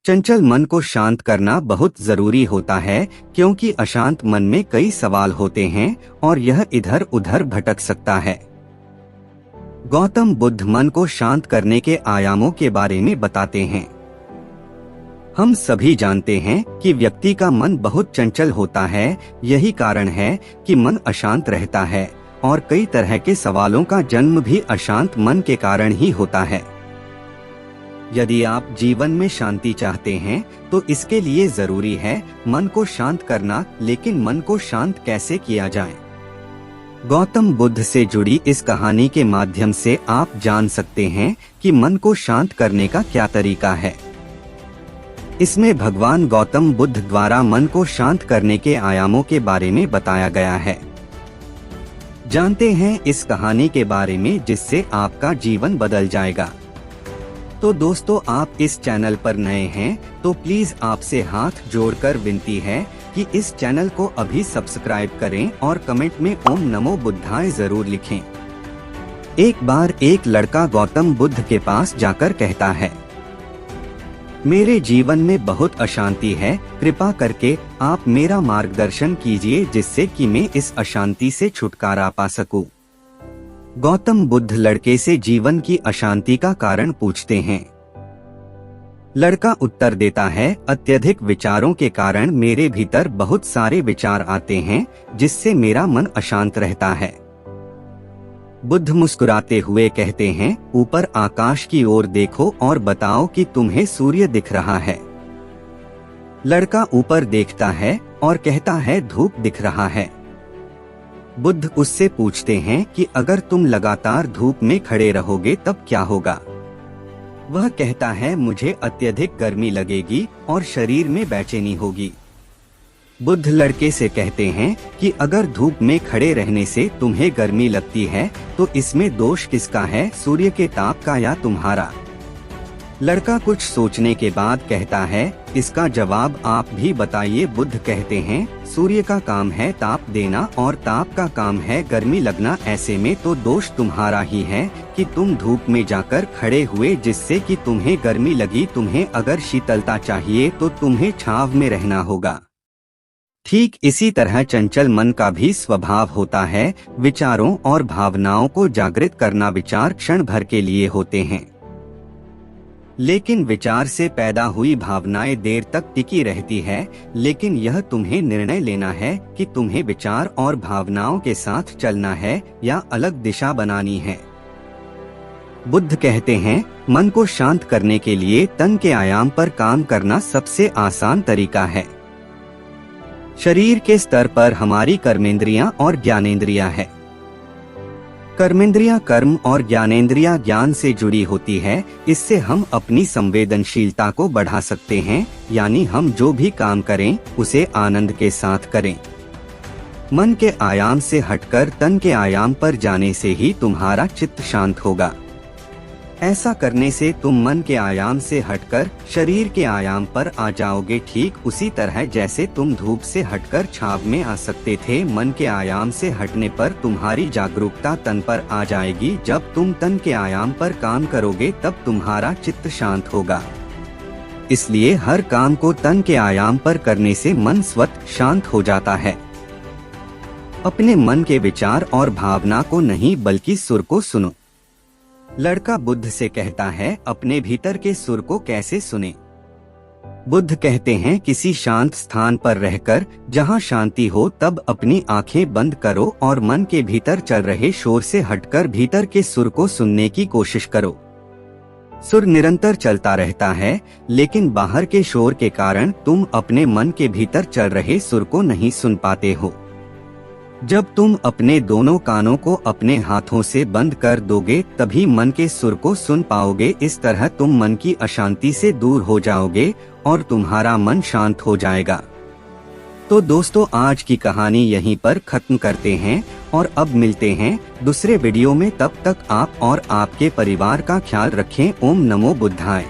चंचल मन को शांत करना बहुत जरूरी होता है, क्योंकि अशांत मन में कई सवाल होते हैं और यह इधर उधर भटक सकता है। गौतम बुद्ध मन को शांत करने के आयामों के बारे में बताते हैं। हम सभी जानते हैं कि व्यक्ति का मन बहुत चंचल होता है। यही कारण है कि मन अशांत रहता है और कई तरह के सवालों का जन्म भी अशांत मन के कारण ही होता है। यदि आप जीवन में शांति चाहते हैं तो इसके लिए जरूरी है मन को शांत करना। लेकिन मन को शांत कैसे किया जाए? गौतम बुद्ध से जुड़ी इस कहानी के माध्यम से आप जान सकते हैं कि मन को शांत करने का क्या तरीका है। इसमें भगवान गौतम बुद्ध द्वारा मन को शांत करने के आयामों के बारे में बताया गया है। जानते हैं इस कहानी के बारे में जिससे आपका जीवन बदल जाएगा। तो दोस्तों, आप इस चैनल पर नए हैं तो प्लीज आपसे हाथ जोड़कर विनती है कि इस चैनल को अभी सब्सक्राइब करें और कमेंट में ओम नमो बुद्धाय जरूर लिखें। एक बार एक लड़का गौतम बुद्ध के पास जाकर कहता है, मेरे जीवन में बहुत अशांति है, कृपा करके आप मेरा मार्गदर्शन कीजिए जिससे कि मैं इस अशांति से छुटकारा पा सकूं। गौतम बुद्ध लड़के से जीवन की अशांति का कारण पूछते हैं। लड़का उत्तर देता है, अत्यधिक विचारों के कारण मेरे भीतर बहुत सारे विचार आते हैं जिससे मेरा मन अशांत रहता है। बुद्ध मुस्कुराते हुए कहते हैं, ऊपर आकाश की ओर देखो और बताओ कि तुम्हें सूर्य दिख रहा है। लड़का ऊपर देखता है और कहता है, धूप दिख रहा है। बुद्ध उससे पूछते हैं कि अगर तुम लगातार धूप में खड़े रहोगे तब क्या होगा? वह कहता है, मुझे अत्यधिक गर्मी लगेगी और शरीर में बेचैनी होगी। बुद्ध लड़के से कहते हैं कि अगर धूप में खड़े रहने से तुम्हें गर्मी लगती है तो इसमें दोष किसका है, सूर्य के ताप का या तुम्हारा? लड़का कुछ सोचने के बाद कहता है, इसका जवाब आप भी बताइए। बुद्ध कहते हैं, सूर्य का काम है ताप देना और ताप का काम है गर्मी लगना। ऐसे में तो दोष तुम्हारा ही है कि तुम धूप में जाकर खड़े हुए जिससे कि तुम्हें गर्मी लगी। तुम्हें अगर शीतलता चाहिए तो तुम्हें छांव में रहना होगा। ठीक इसी तरह चंचल मन का भी स्वभाव होता है। विचारों और भावनाओं को जागृत करना विचार क्षण भर के लिए होते हैं, लेकिन विचार से पैदा हुई भावनाएं देर तक टिकी रहती है। लेकिन यह तुम्हें निर्णय लेना है कि तुम्हें विचार और भावनाओं के साथ चलना है या अलग दिशा बनानी है। बुद्ध कहते हैं, मन को शांत करने के लिए तन के आयाम पर काम करना सबसे आसान तरीका है। शरीर के स्तर पर हमारी कर्मेंद्रियां और ज्ञानेंद्रियां है। कर्मेंद्रियां कर्म और ज्ञानेंद्रियां ज्ञान से जुड़ी होती है। इससे हम अपनी संवेदनशीलता को बढ़ा सकते हैं, यानी हम जो भी काम करें उसे आनंद के साथ करें। मन के आयाम से हटकर तन के आयाम पर जाने से ही तुम्हारा चित्त शांत होगा। ऐसा करने से तुम मन के आयाम से हटकर शरीर के आयाम पर आ जाओगे। ठीक उसी तरह जैसे तुम धूप से हटकर छांव में आ सकते थे, मन के आयाम से हटने पर तुम्हारी जागरूकता तन पर आ जाएगी। जब तुम तन के आयाम पर काम करोगे तब तुम्हारा चित्त शांत होगा। इसलिए हर काम को तन के आयाम पर करने से मन स्वतः शांत हो जाता है। अपने मन के विचार और भावना को नहीं बल्कि सुर को सुनो। लड़का बुद्ध से कहता है, अपने भीतर के सुर को कैसे सुने? बुद्ध कहते हैं, किसी शांत स्थान पर रहकर जहां शांति हो तब अपनी आंखें बंद करो और मन के भीतर चल रहे शोर से हटकर भीतर के सुर को सुनने की कोशिश करो। सुर निरंतर चलता रहता है, लेकिन बाहर के शोर के कारण तुम अपने मन के भीतर चल रहे सुर को नहीं सुन पाते हो। जब तुम अपने दोनों कानों को अपने हाथों से बंद कर दोगे तभी मन के सुर को सुन पाओगे। इस तरह तुम मन की अशांति से दूर हो जाओगे और तुम्हारा मन शांत हो जाएगा। तो दोस्तों, आज की कहानी यहीं पर खत्म करते हैं और अब मिलते हैं दूसरे वीडियो में। तब तक आप और आपके परिवार का ख्याल रखें। ओम नमो बुद्धाय।